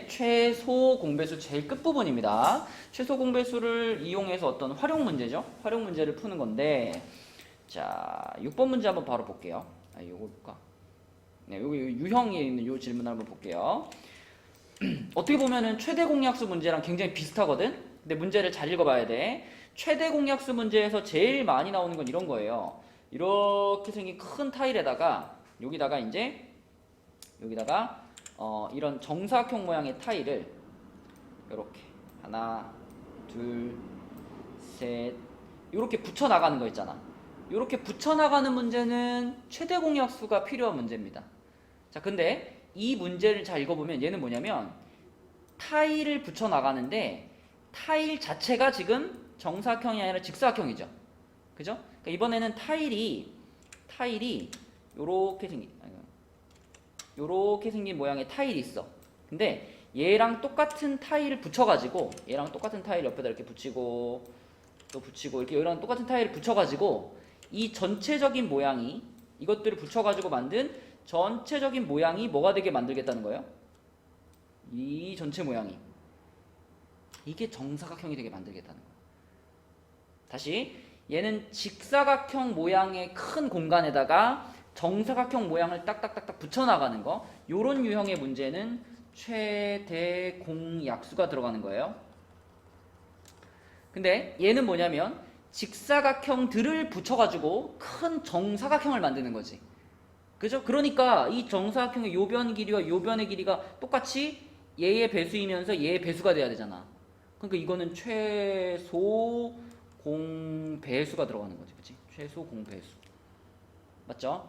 최소 공배수 제일 끝부분입니다. 최소 공배수를 이용해서 어떤 활용 문제죠. 활용 문제를 푸는 건데, 자, 6번 문제 한번 바로 볼게요. 요거 볼까? 네, 여기 유형에 있는 요 질문을 한번 볼게요. 어떻게 보면은 최대 공약수 문제랑 굉장히 비슷하거든? 근데 문제를 잘 읽어봐야 돼. 최대 공약수 문제에서 제일 많이 나오는 건 이런 거예요. 이렇게 생긴 큰 타일에다가 여기다가 이런 정사각형 모양의 타일을 이렇게 하나, 둘, 셋 이렇게 붙여 나가는 거 있잖아. 이렇게 붙여 나가는 문제는 최대 공약수가 필요한 문제입니다. 자, 근데 이 문제를 잘 읽어보면 얘는 뭐냐면 타일을 붙여 나가는데 타일 자체가 지금 정사각형이 아니라 직사각형이죠. 그죠? 그러니까 이번에는 타일이 요렇게 생긴 모양의 타일이 있어. 근데 얘랑 똑같은 타일을 붙여가지고 얘랑 똑같은 타일 옆에다 이렇게 붙이고 또 붙이고 이렇게 얘랑 똑같은 타일을 붙여가지고 이 전체적인 모양이 이것들을 붙여가지고 만든 전체적인 모양이 뭐가 되게 만들겠다는 거예요? 이 전체 모양이 이게 정사각형이 되게 만들겠다는 거예요. 다시 얘는 직사각형 모양의 큰 공간에다가 정사각형 모양을 딱딱딱딱 붙여나가는 거, 요런 유형의 문제는 최대 공약수가 들어가는 거예요. 근데 얘는 뭐냐면 직사각형들을 붙여가지고 큰 정사각형을 만드는 거지. 그죠? 그러니까 이 정사각형의 요 변 길이와 요 변의 길이가 똑같이 얘의 배수이면서 얘의 배수가 돼야 되잖아. 그러니까 이거는 최소 공배수가 들어가는 거지. 그치? 최소 공배수. 맞죠?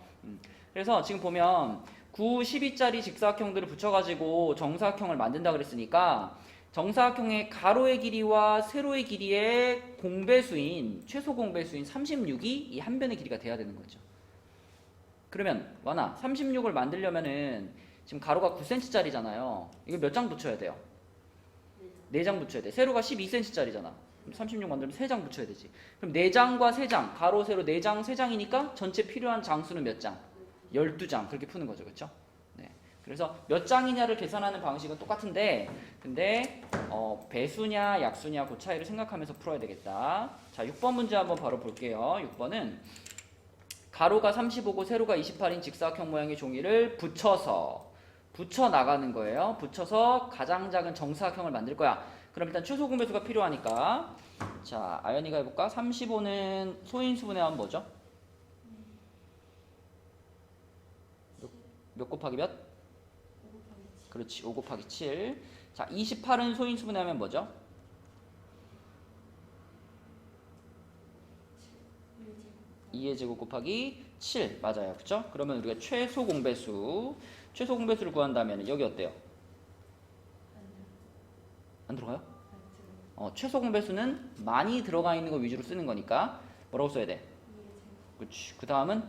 그래서 지금 보면 9, 12짜리 직사각형들을 붙여가지고 정사각형을 만든다 그랬으니까 정사각형의 가로의 길이와 세로의 길이의 공배수인 최소 공배수인 36이 이 한 변의 길이가 돼야 되는 거죠. 그러면 와나 36을 만들려면은 지금 가로가 9cm짜리잖아요. 이거 몇 장 붙여야 돼요? 4장 붙여야 돼. 세로가 12cm짜리잖아. 36 만들면 3장 붙여야 되지. 그럼 4장과 3장, 가로, 세로 4장, 3장이니까 전체 필요한 장수는 몇 장? 12장. 그렇게 푸는 거죠. 그렇죠? 네. 그래서 몇 장이냐를 계산하는 방식은 똑같은데 근데 배수냐 약수냐 그 차이를 생각하면서 풀어야 되겠다. 자, 6번 문제 한번 바로 볼게요. 6번은 가로가 35고 세로가 28인 직사각형 모양의 종이를 붙여 나가는 거예요. 붙여서 가장 작은 정사각형을 만들 거야. 그럼 일단 최소 공배수가 필요하니까 자, 아연이가 해볼까? 35는 소인수분해 하면 뭐죠? 몇 곱하기 몇? 5 곱하기 7. 그렇지, 5 곱하기 7. 자, 28은 소인수분해 하면 뭐죠? 2의 제곱 곱하기 7 맞아요. 그쵸? 그러면 우리가 최소 공배수를 구한다면 여기 어때요? 안 들어가요? 최소 공배수는 많이 들어가 있는 거 위주로 쓰는 거니까 뭐라고 써야 돼? 그렇지. 그 다음은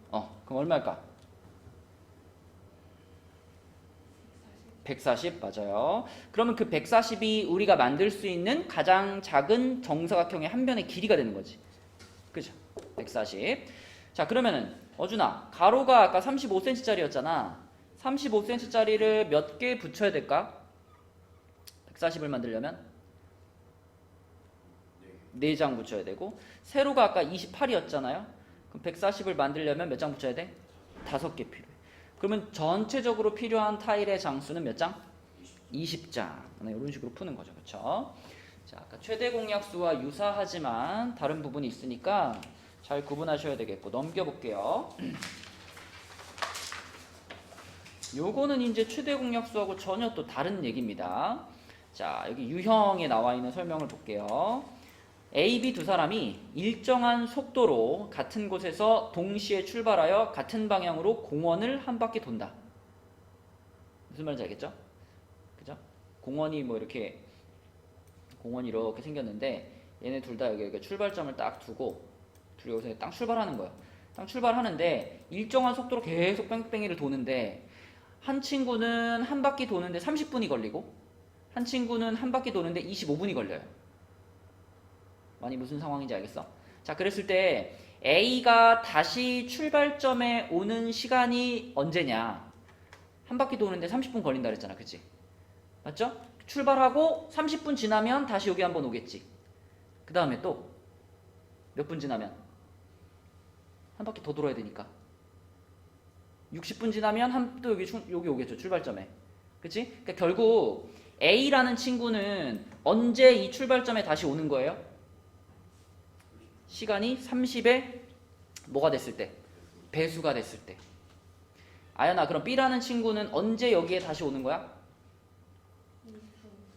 그럼 얼마일까? 140 맞아요. 그러면 그 140이 우리가 만들 수 있는 가장 작은 정사각형의 한 변의 길이가 되는 거지. 그죠? 140. 자, 그러면은 어준아, 가로가 아까 35cm짜리였잖아. 35cm짜리를 몇 개 붙여야 될까? 140을 만들려면 4장 붙여야 되고, 세로가 아까 28이었잖아요. 그럼 140을 만들려면 몇 장 붙여야 돼? 5개 필요해. 그러면 전체적으로 필요한 타일의 장수는 몇 장? 20장. 이런 식으로 푸는 거죠. 그렇죠? 자, 아까 최대 공약수와 유사하지만 다른 부분이 있으니까 잘 구분하셔야 되겠고 넘겨볼게요. 요거는 이제 최대 공약수하고 전혀 또 다른 얘기입니다. 자, 여기 유형에 나와 있는 설명을 볼게요. A, B 두 사람이 일정한 속도로 같은 곳에서 동시에 출발하여 같은 방향으로 공원을 한 바퀴 돈다. 무슨 말인지 알겠죠? 그죠? 공원이 이렇게 생겼는데 얘네 둘 다 여기 출발점을 딱 두고 둘이 여기서 딱 출발하는 거예요. 딱 출발하는데 일정한 속도로 계속 뺑뺑이를 도는데 한 친구는 한 바퀴 도는데 30분이 걸리고 한 친구는 한 바퀴 도는데 25분이 걸려요. 많이 무슨 상황인지 알겠어? 자, 그랬을 때 A가 다시 출발점에 오는 시간이 언제냐? 한 바퀴 도는데 30분 걸린다 그랬잖아. 그치? 맞죠? 출발하고 30분 지나면 다시 여기 한번 오겠지. 그 다음에 또 몇 분 지나면 한 바퀴 더 돌아야 되니까 60분 지나면 또 여기 오겠죠. 출발점에. 그치? 그러니까 결국 A라는 친구는 언제 이 출발점에 다시 오는 거예요? 시간이 30에 뭐가 됐을 때? 배수가 됐을 때. 아연아, 그럼 B라는 친구는 언제 여기에 다시 오는 거야?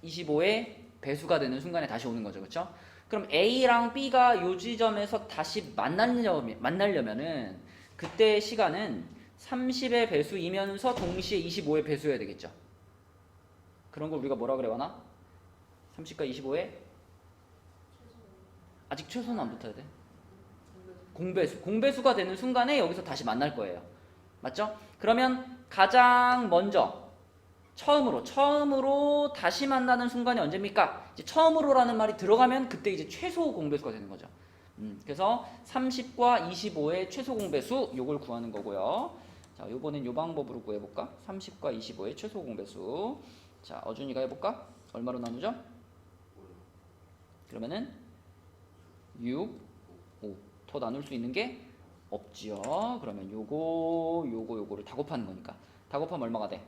25에 배수가 되는 순간에 다시 오는 거죠. 그렇죠? 그럼 A랑 B가 요 지점에서 다시 만나려면은 그때 시간은 30의 배수이면서 동시에 25의 배수여야 되겠죠. 그런 걸 우리가 뭐라 그래와나? 30과 25에 아직 최소는 안 붙어야 돼. 공배수가 되는 순간에 여기서 다시 만날 거예요. 맞죠? 그러면 가장 먼저 처음으로 다시 만나는 순간이 언제입니까? 이제 처음으로라는 말이 들어가면 그때 이제 최소 공배수가 되는 거죠. 그래서 30과 25의 최소 공배수 요걸 구하는 거고요. 자, 요번엔 요 방법으로 구해볼까? 30과 25의 최소 공배수. 자, 어준이가 해볼까? 얼마로 나누죠? 그러면은 6, 5. 더 나눌 수 있는 게 없지요. 그러면 요거를 다 곱하는 거니까. 다 곱하면 얼마가 돼?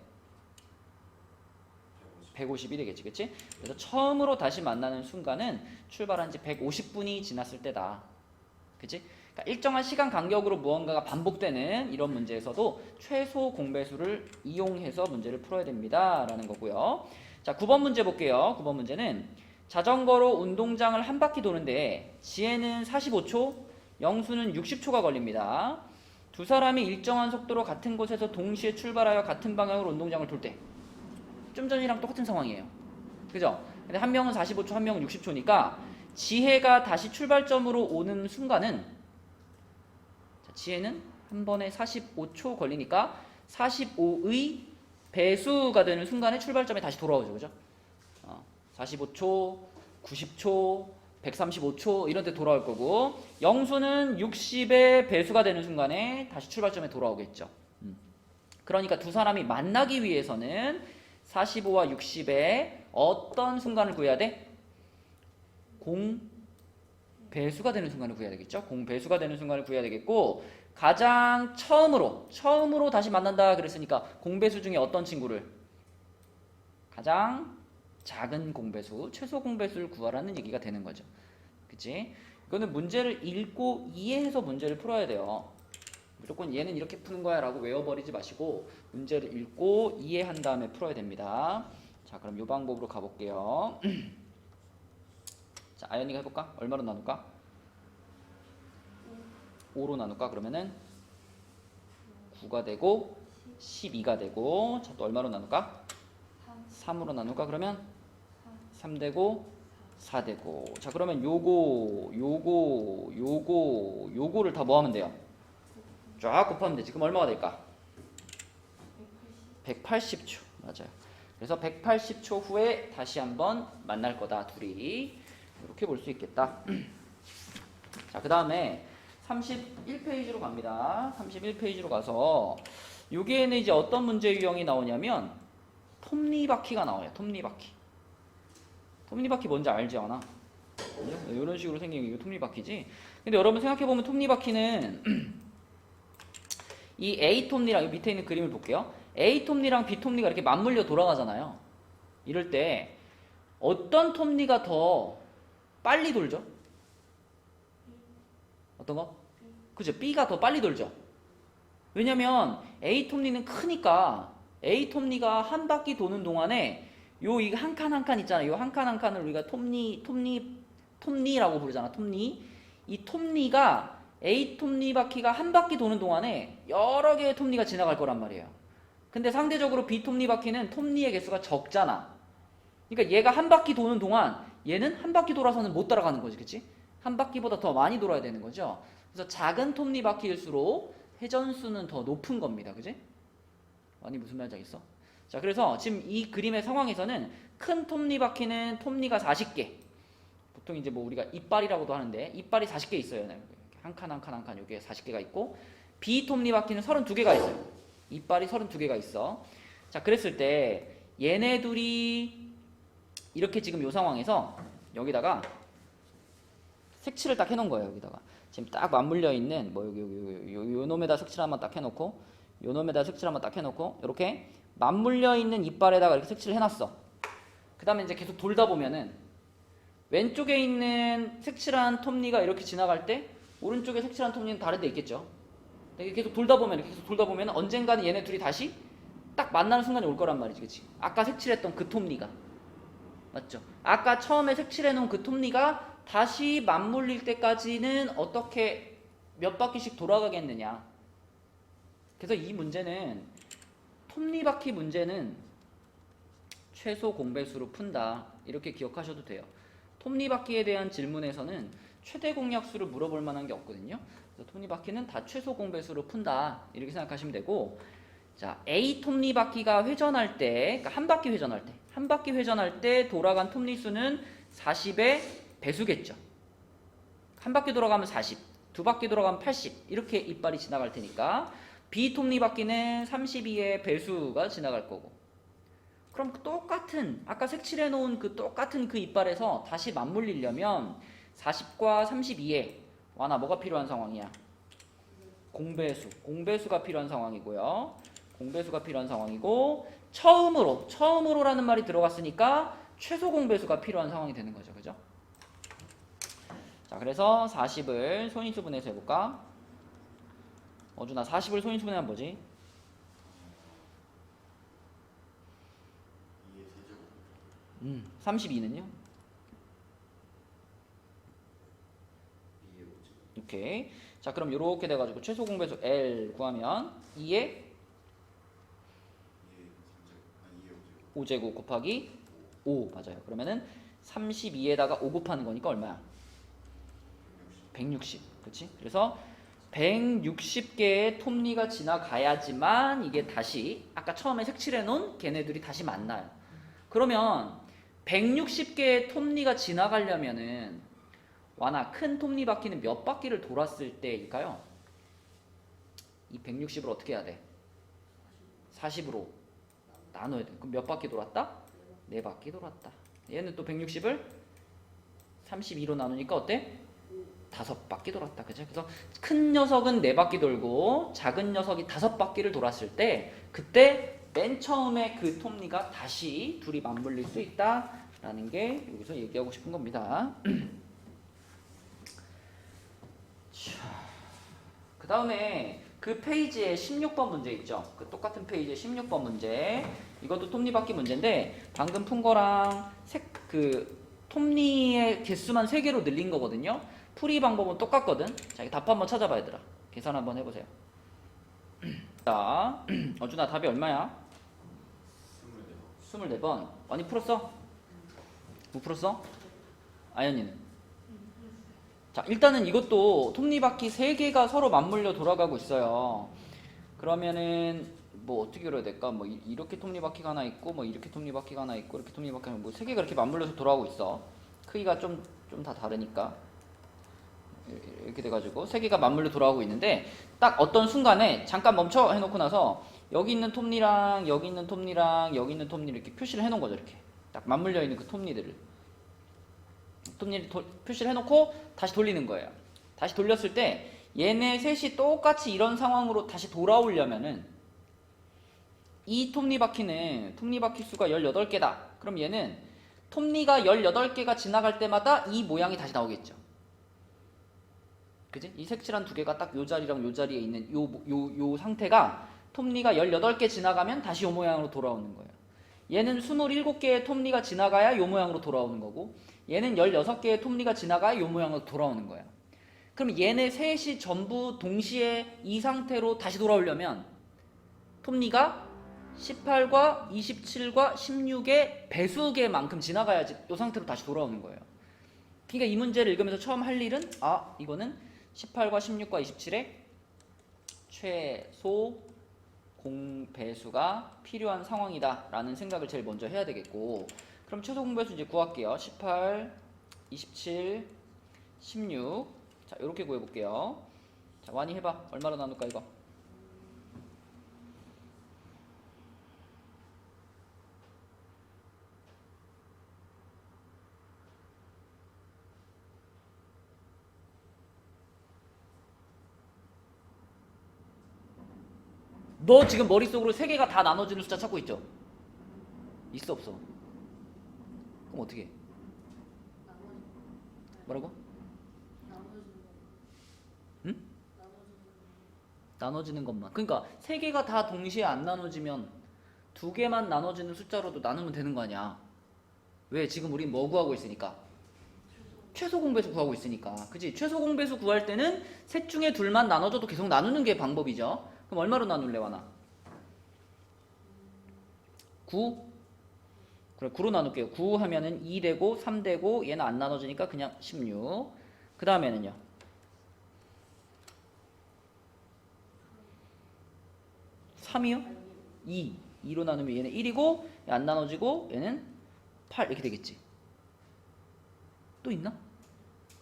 150이 되겠지, 그치? 그래서 처음으로 다시 만나는 순간은 출발한 지 150분이 지났을 때다. 그치? 그러니까 일정한 시간 간격으로 무언가가 반복되는 이런 문제에서도 최소 공배수를 이용해서 문제를 풀어야 됩니다. 라는 거고요. 자, 9번 문제 볼게요. 9번 문제는 자전거로 운동장을 한 바퀴 도는데 지혜는 45초, 영수는 60초가 걸립니다. 두 사람이 일정한 속도로 같은 곳에서 동시에 출발하여 같은 방향으로 운동장을 돌 때 좀 전이랑 똑같은 상황이에요. 그죠? 근데 한 명은 45초, 한 명은 60초니까 지혜가 다시 출발점으로 오는 순간은 자, 지혜는 한 번에 45초 걸리니까 45의 배수가 되는 순간에 출발점에 다시 돌아오죠. 그죠? 45초, 90초, 135초 이런 데 돌아올 거고 영수는 60의 배수가 되는 순간에 다시 출발점에 돌아오겠죠. 그러니까 두 사람이 만나기 위해서는 45와 60의 어떤 순간을 구해야 돼? 공배수가 되는 순간을 구해야 되겠죠. 공배수가 되는 순간을 구해야 되겠고 가장 처음으로 다시 만난다 그랬으니까 공배수 중에 어떤 친구를? 가장 작은 공배수, 최소 공배수를 구하라는 얘기가 되는 거죠. 그치? 이거는 문제를 읽고 이해해서 문제를 풀어야 돼요. 무조건 얘는 이렇게 푸는 거야 라고 외워버리지 마시고 문제를 읽고 이해한 다음에 풀어야 됩니다. 자, 그럼 이 방법으로 가볼게요. 자, 아연이가 해볼까? 얼마로 나눌까? 5로 나눌까? 그러면은 9가 되고 12가 되고 자, 또 얼마로 나눌까? 3으로 나눌까? 그러면 3 되고 4 되고 자, 그러면 요거를 다 뭐 하면 돼요? 쫙 곱하면 되지. 그럼 얼마가 될까? 180초. 맞아요. 그래서 180초 후에 다시 한번 만날 거다. 둘이. 이렇게 볼 수 있겠다. 자, 그 다음에 31페이지로 갑니다. 31페이지로 가서 여기에는 이제 어떤 문제 유형이 나오냐면 톱니바퀴가 나와요. 톱니바퀴. 톱니바퀴 뭔지 알지 않아? 이런 식으로 생긴 게 톱니바퀴지. 근데 여러분 생각해보면 톱니바퀴는 이 A 톱니랑 밑에 있는 그림을 볼게요. A 톱니랑 B 톱니가 이렇게 맞물려 돌아가잖아요. 이럴 때 어떤 톱니가 더 빨리 돌죠? 어떤 거? 그죠? B가 더 빨리 돌죠. 왜냐면 A 톱니는 크니까 A 톱니가 한 바퀴 도는 동안에 요 이 한 칸 한 칸 있잖아요. 요 한 칸 한 칸을 우리가 톱니라고 부르잖아. 톱니. 이 톱니가 A 톱니바퀴가 한 바퀴 도는 동안에 여러 개의 톱니가 지나갈 거란 말이에요. 근데 상대적으로 B 톱니바퀴는 톱니의 개수가 적잖아. 그러니까 얘가 한 바퀴 도는 동안 얘는 한 바퀴 돌아서는 못 따라가는 거지. 그치? 한 바퀴보다 더 많이 돌아야 되는 거죠. 그래서 작은 톱니바퀴일수록 회전수는 더 높은 겁니다. 그치? 아니 무슨 말인지 알겠어? 자, 그래서 지금 이 그림의 상황에서는 큰 톱니바퀴는 톱니가 40개. 보통 이제 뭐 우리가 이빨이라고도 하는데 이빨이 40개 있어요. 한 칸 한 칸 한 칸 여기에 40개가 있고 B 톱니바퀴는 32개가 있어요. 이빨이 32개가 있어. 자, 그랬을 때 얘네 둘이 이렇게 지금 요 상황에서 여기다가 색칠을 딱 해놓은 거예요. 여기다가 지금 딱 맞물려 있는 뭐 요 놈에다 색칠 한번 딱 해놓고 요 놈에다 색칠 한번 딱 해놓고 이렇게 맞물려 있는 이빨에다가 이렇게 색칠을 해놨어. 그 다음에 이제 계속 돌다 보면은 왼쪽에 있는 색칠한 톱니가 이렇게 지나갈 때 오른쪽에 색칠한 톱니는 다른 데 있겠죠. 이렇게 계속 돌다 보면 이렇게 계속 돌다 보면 언젠가는 얘네 둘이 다시 딱 만나는 순간이 올 거란 말이지, 그치? 아까 색칠했던 그 톱니가 맞죠? 아까 처음에 색칠해 놓은 그 톱니가 다시 맞물릴 때까지는 어떻게 몇 바퀴씩 돌아가겠느냐. 그래서 이 문제는 톱니바퀴 문제는 최소 공배수로 푼다. 이렇게 기억하셔도 돼요. 톱니바퀴에 대한 질문에서는 최대 공약수를 물어볼 만한 게 없거든요. 그래서 톱니바퀴는 다 최소 공배수로 푼다. 이렇게 생각하시면 되고, 자, A 톱니바퀴가 회전할 때, 그러니까 한 바퀴 회전할 때 돌아간 톱니수는 40의 배수겠죠. 한 바퀴 돌아가면 40, 두 바퀴 돌아가면 80 이렇게 이빨이 지나갈 테니까 B 톱니바퀴는 32의 배수가 지나갈 거고. 그럼 똑같은 아까 색칠해 놓은 그 똑같은 그 이빨에서 다시 맞물리려면 40과 32에 와나 뭐가 필요한 상황이야? 공배수가 필요한 상황이고요. 공배수가 필요한 상황이고 처음으로라는 말이 들어갔으니까 최소 공배수가 필요한 상황이 되는 거죠. 그죠? 자, 그래서 40을 소인수분해서 해볼까? 어준아, 40을 소인수분해하면 뭐지? 32는요? 오케이. 자, 그럼 요렇게 돼가지고 최소 공배수 L 구하면 2의 5제곱 곱하기 5 맞아요. 그러면은 32에다가 5 곱하는 거니까 얼마야? 160. 그치? 그래서 160개의 톱니가 지나가야지만 이게 다시 아까 처음에 색칠해 놓은 걔네들이 다시 만나요. 그러면 160개의 톱니가 지나가려면은 와나 큰 톱니바퀴는 몇 바퀴를 돌았을 때일까요? 이 160을 어떻게 해야 돼? 40으로 나눠야 돼. 그럼 몇 바퀴 돌았다? 4바퀴 돌았다. 얘는 또 160을 32로 나누니까 어때? 5바퀴 돌았다. 그죠? 그래서 큰 녀석은 4바퀴 돌고 작은 녀석이 5바퀴를 돌았을 때 그때 맨 처음에 그 톱니가 다시 둘이 맞물릴 수 있다라는 게 여기서 얘기하고 싶은 겁니다. 그 다음에 그 페이지에 16번 문제 있죠. 그 똑같은 페이지에 16번 문제. 이것도 톱니바퀴 문제인데 방금 푼 거랑 그 톱니의 개수만 3개로 늘린 거거든요. 풀이 방법은 똑같거든. 자, 답 한번 찾아봐 얘들아. 계산 한번 해보세요. 자, 어준아 답이 얼마야? 24번. 많이 풀었어? 못 풀었어? 아연이는? 자, 일단은 이것도 톱니바퀴 3개가 서로 맞물려 돌아가고 있어요. 그러면은 뭐 어떻게 그려야 될까? 뭐 이렇게 톱니바퀴가 하나 있고 뭐 이렇게 톱니바퀴가 하나 있고 이렇게 톱니바퀴가 뭐 3개가 이렇게 맞물려서 돌아가고 있어. 크기가 좀 다 다르니까 이렇게 돼가지고 3개가 맞물려 돌아가고 있는데 딱 어떤 순간에 잠깐 멈춰 해놓고 나서 여기 있는 톱니랑 여기 있는 톱니랑 여기 있는 톱니를 이렇게 표시를 해놓은 거죠. 이렇게 딱 맞물려 있는 그 톱니를 표시를 해놓고 다시 돌리는 거예요. 다시 돌렸을 때 얘네 셋이 똑같이 이런 상황으로 다시 돌아오려면은 이 톱니바퀴는 톱니바퀴 수가 18개다. 그럼 얘는 톱니가 18개가 지나갈 때마다 이 모양이 다시 나오겠죠. 그지? 이 색칠한 2개가 딱 요 자리랑 요 자리에 있는 요 상태가 톱니가 18개 지나가면 다시 요 모양으로 돌아오는 거예요. 얘는 27개의 톱니가 지나가야 요 모양으로 돌아오는 거고 얘는 16개의 톱니가 지나가야 요 모양으로 돌아오는 거예요. 그럼 얘네 셋이 전부 동시에 이 상태로 다시 돌아오려면 톱니가 18과 27과 16의 배수개만큼 지나가야지 이 상태로 다시 돌아오는 거예요. 그러니까 이 문제를 읽으면서 처음 할 일은 이거는 18과 16과 27의 최소 공배수가 필요한 상황이다 라는 생각을 제일 먼저 해야 되겠고, 그럼 최소 공배수 이제 구할게요. 18, 27, 16. 자, 요렇게 구해볼게요. 자, 완이 해봐. 얼마로 나눌까 이거? 너 지금 머릿속으로 3개가 다 나눠지는 숫자 찾고 있죠? 있어 없어? 그럼 어떻게 해? 뭐라고? 응? 나눠지는 것만. 그러니까 3개가 다 동시에 안 나눠지면 2개만 나눠지는 숫자로도 나누면 되는 거 아니야. 왜? 지금 우린 뭐 구하고 있으니까? 최소 공배수 구하고 있으니까. 그치? 최소 공배수 구할 때는 셋 중에 둘만 나눠줘도 계속 나누는 게 방법이죠. 그럼 얼마로 나눌래, 와나? 9? 그래, 9로 나눌게요. 9 하면은 2 되고 3 되고 얘는 안 나눠지니까 그냥 16. 그 다음에는요. 3이요? 2. 2로 나누면 얘는 1이고 안 나눠지고 얘는 8 이렇게 되겠지. 또 있나?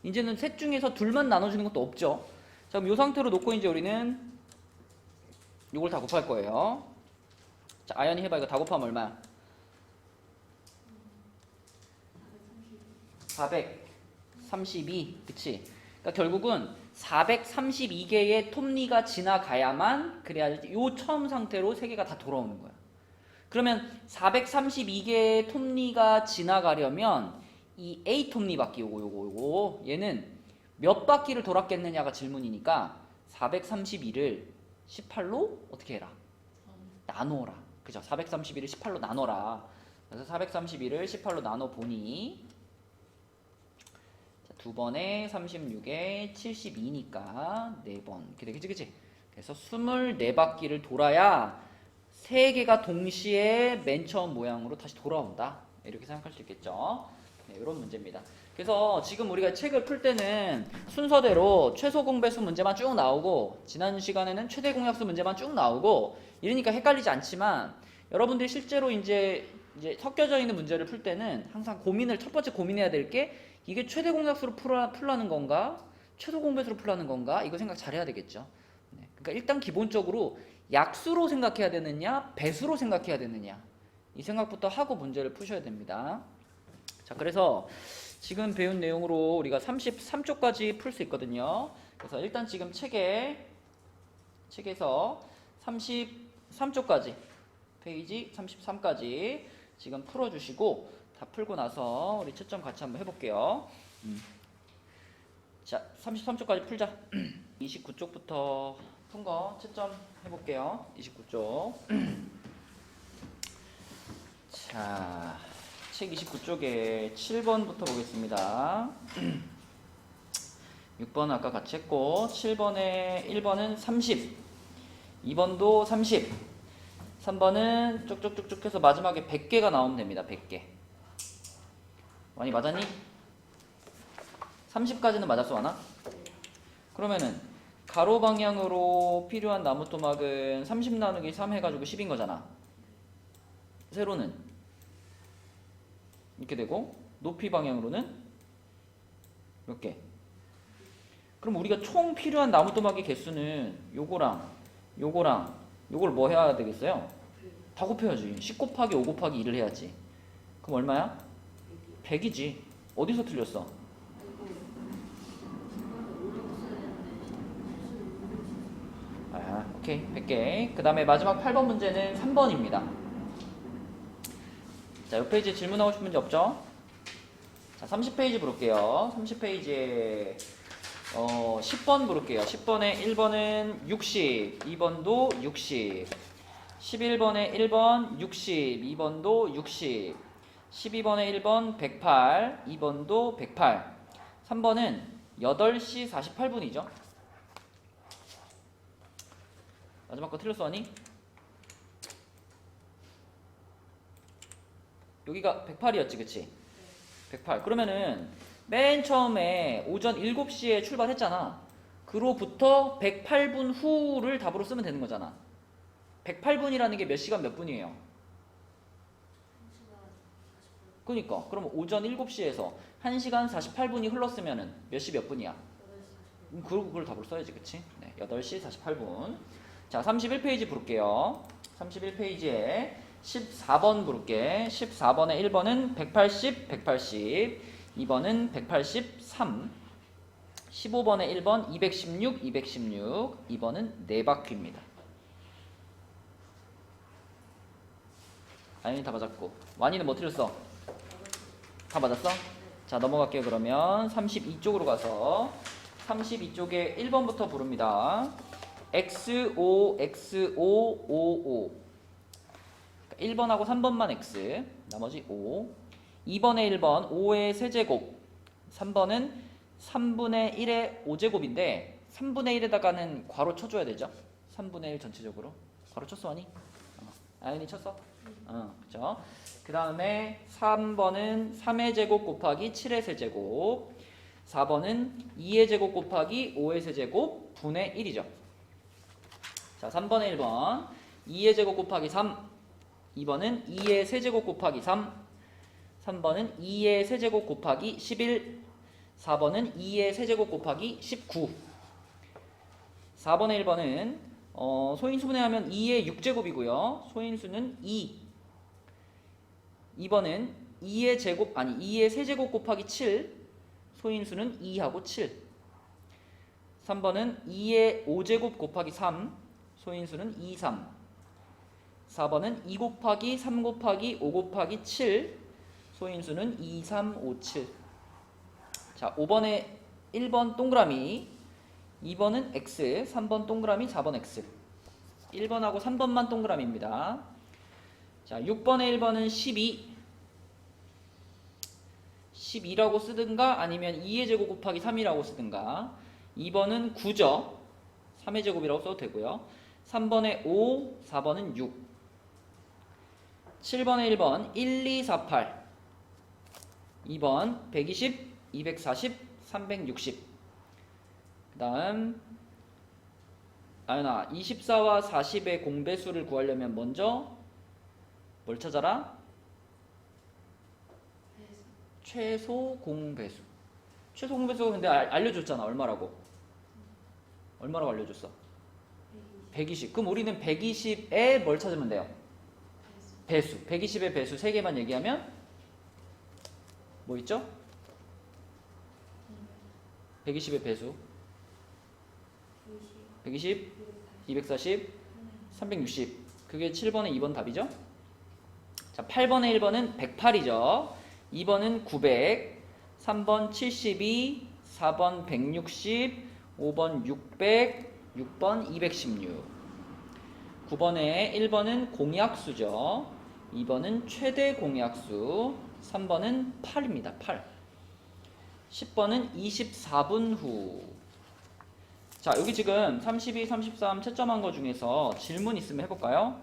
이제는 셋 중에서 둘만 나눠주는 것도 없죠. 자, 그럼 이 상태로 놓고 이제 우리는 이걸 다 곱할 거예요. 자, 아연이 해봐. 이거 다 곱하면 얼마야? 432. 그치? 그러니까 결국은 432개의 톱니가 지나가야만 그래야 요 처음 상태로 3개가 다 돌아오는 거야. 그러면 432개의 톱니가 지나가려면 이 A 톱니 바퀴 요거 얘는 몇 바퀴를 돌았겠느냐가 질문이니까 432를 18로 어떻게 해라? 나눠라. 그죠? 432를 18로 나눠라. 그래서 432를 18로 나눠 보니 두 번에 36에 72니까 4번 이렇게 되겠지, 그치? 그래서 24바퀴를 돌아야 3개가 동시에 맨 처음 모양으로 다시 돌아온다. 이렇게 생각할 수 있겠죠. 네, 이런 문제입니다. 그래서 지금 우리가 책을 풀 때는 순서대로 최소 공배수 문제만 쭉 나오고 지난 시간에는 최대 공약수 문제만 쭉 나오고 이러니까 헷갈리지 않지만 여러분들이 실제로 이제 섞여져 있는 문제를 풀 때는 항상 첫 번째 고민해야 될 게 이게 최대 공약수로 풀라는 건가? 최소 공배수로 풀라는 건가? 이거 생각 잘 해야 되겠죠. 네, 그러니까 일단 기본적으로 약수로 생각해야 되느냐, 배수로 생각해야 되느냐 이 생각부터 하고 문제를 푸셔야 됩니다. 자, 그래서 지금 배운 내용으로 우리가 33쪽까지 풀 수 있거든요. 그래서 일단 지금 책에서 33쪽까지 페이지 33까지 지금 풀어주시고 다 풀고 나서 우리 채점 같이 한번 해볼게요. 자, 33쪽까지 풀자. 29쪽부터 푼 거 채점 해볼게요. 29쪽. 자, 책 29쪽에 7번부터 보겠습니다. 6번은 아까 같이 했고 7번에 1번은 30, 2번도 30, 3번은 쭉쭉쭉쭉 해서 마지막에 100개가 나오면 됩니다. 100개. 많이 맞았니? 30까지는 맞았어, 하나? 그러면은 가로 방향으로 필요한 나무토막은 30 나누기 3 해가지고 10인 거잖아. 세로는 이렇게 되고 높이 방향으로는 몇 개? 그럼 우리가 총 필요한 나무토막의 개수는 요거랑 요걸 뭐 해야 되겠어요? 다 곱해야지. 10 곱하기 5 곱하기 2를 해야지. 그럼 얼마야? 100이지. 어디서 틀렸어? 아, 오케이. 100개. 그 다음에 마지막 8번 문제는 3번입니다. 자, 이 페이지에 질문하고 싶은 문제 없죠? 자, 30페이지 볼게요. 30페이지에 10번 볼게요. 10번에 1번은 60, 2번도 60, 11번에 1번 60, 2번도 60, 12번에 1번 108, 2번도 108, 3번은 8시 48분이죠. 마지막 거 틀렸어, 아니? 여기가 108이었지, 그치? 108. 그러면은 맨 처음에 오전 7시에 출발했잖아. 그로부터 108분 후를 답으로 쓰면 되는 거잖아. 108분이라는 게 몇 시간 몇 분이에요? 그러니까 그럼 오전 7시에서 1시간 48분이 흘렀으면은 몇 시 몇 분이야? 그걸 답으로 써야지, 그치? 네, 8시 48분. 자, 31페이지 부를게요. 31페이지에 14번 부를게. 14번에 1번은 180, 180, 2번은 183, 15번에 1번 216, 216, 2번은 4바퀴입니다. 아연이 다 맞았고 완이는 뭐 틀렸어? 다 맞았어? 자 넘어갈게요. 그러면 32쪽으로 가서 32쪽에 1번부터 부릅니다. XO XO OO 1번하고 3번만 X 나머지 O 2번에 1번 5의 세제곱 3번은 3분의 1의 5제곱인데 3분의 1에다가는 괄호 쳐줘야 되죠. 3분의 1 전체적으로 괄호 쳤어 아니? 아연이 쳤어? 그죠? 그 다음에 3번은 3의 제곱 곱하기 7의 세제곱 4번은 2의 제곱 곱하기 5의 세제곱 분의 1이죠. 자 3번에 1번 2의 제곱 곱하기 3 2번은 2의 세제곱 곱하기 3 3번은 2의 세제곱 곱하기 11 4번은 2의 세제곱 곱하기 19 4번에 1번은 소인수분해 하면 2의 6제곱이고요. 소인수는 2 2번은 2의 세제곱 곱하기 7 소인수는 2하고 7 3번은 2의 5제곱 곱하기 3 소인수는 2, 3 4번은 2 곱하기 3 곱하기 5 곱하기 7 소인수는 2, 3, 5, 7 자 5번에 1번 동그라미 2번은 X 3번 동그라미 4번 X 1번하고 3번만 동그라미입니다. 자 6번에 1번은 12라고 쓰든가 아니면 2의 제곱 곱하기 3이라고 쓰든가 2번은 9죠. 3의 제곱이라고 써도 되고요. 3번에 5 4번은 6 7번에 1번 1, 2, 4, 8 2번 120 240 360 그 다음 아연아 24와 40의 공배수를 구하려면 먼저 뭘 찾아라? 최소 공배수. 최소 공배수가 근데 알려줬잖아. 얼마라고 알려줬어? 120. 그럼 우리는 120에 뭘 찾으면 돼요? 배수. 120의 배수 3개만 얘기하면 뭐 있죠? 120의 배수 120, 240, 360 그게 7번에 2번 답이죠. 자 8번에 1번은 108이죠. 2번은 900 3번 72 4번 160 5번 600 6번 216 9번에 1번은 공약수죠. 2번은 최대 공약수 3번은 8입니다. 8 10번은 24분 후. 자 여기 지금 32, 33 채점한 거 중에서 질문 있으면 해볼까요?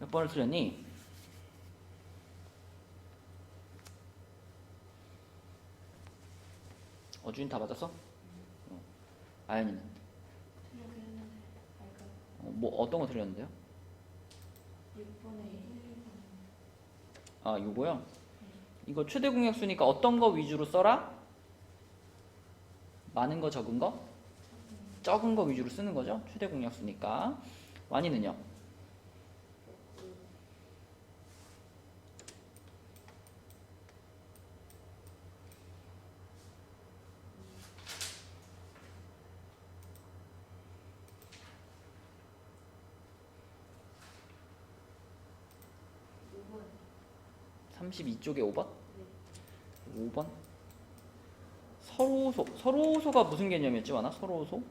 몇 번을 틀렸니? 어준이 다 맞았어? 아연이는? 틀리긴 했는데 알까? 뭐 어떤 거 틀렸는데요? 6번에 아 요거요? 이거 최대 공약수니까 어떤 거 위주로 써라? 많은 거 적은 거? 적은 거 위주로 쓰는 거죠. 최대 공약수니까. 완이는요?5번 32쪽에 5번? 5번? 서로소가 무슨 개념이었지, 완아? 서로소?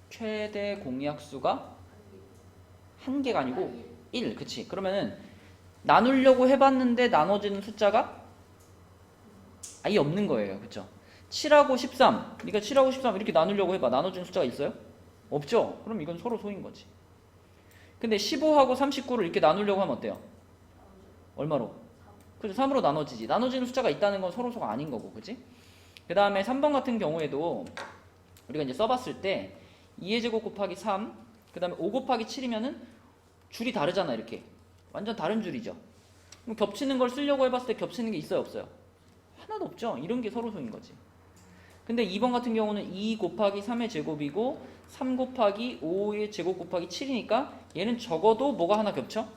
최대 공약수가 한 개가 아니고 1, 그치? 그러면은 나누려고 해봤는데 나눠지는 숫자가 아예 없는 거예요, 그쵸? 7하고 13, 그러니까 7하고 13 이렇게 나누려고 해봐. 나눠지는 숫자가 있어요? 없죠? 그럼 이건 서로 소인 거지. 근데 15하고 39를 이렇게 나누려고 하면 어때요? 얼마로? 그죠? 3으로 나눠지지. 나눠지는 숫자가 있다는 건 서로소가 아닌 거고, 그치? 그 다음에 3번 같은 경우에도 우리가 이제 써봤을 때 2의 제곱 곱하기 3, 그 다음에 5 곱하기 7이면은 줄이 다르잖아, 이렇게. 완전 다른 줄이죠. 그럼 겹치는 걸 쓰려고 해봤을 때 겹치는 게 있어요, 없어요? 하나도 없죠. 이런 게 서로소인 거지. 근데 2번 같은 경우는 2 곱하기 3의 제곱이고 3 곱하기 5의 제곱 곱하기 7이니까 얘는 적어도 뭐가 하나 겹쳐?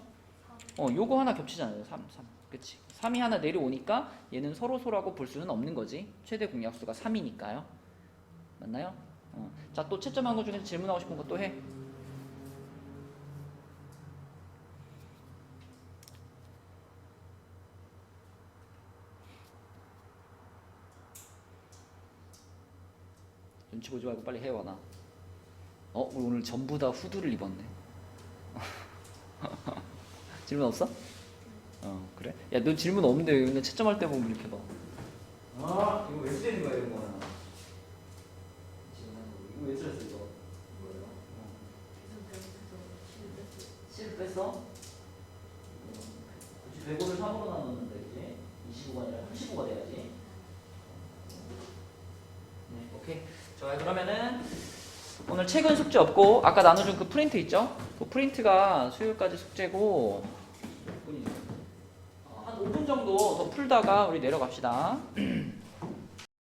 요거 하나 겹치잖아요. 3. 그치? 3이 하나 내려오니까 얘는 서로소라고 볼 수는 없는 거지. 최대 공약수가 3이니까요. 맞나요? 자, 또 채점한 것 중에서 질문하고 싶은 거 또 해. 눈치 보지 말고 빨리 해와 나. 우리 오늘 전부 다 후드를 입었네. 질문 없어? 그래? 야, 너 질문 없는데 왜 맨날 채점할 때 보면 이렇게 봐. 이거 왜 쓰는 거야, 이런 거는? 이거 왜 쓰랬어, 이거? 뭐예요? 실 뺐어? 그치, 105를 3으로 나눴는데, 그치? 25가 아니라 35가 돼야지. 네, 오케이. 좋아요. 그러면은 오늘 책은 숙제 없고 아까 나눠준 그 프린트 있죠? 그 프린트가 수요일까지 숙제고 한 5분 정도 더 풀다가 우리 내려갑시다.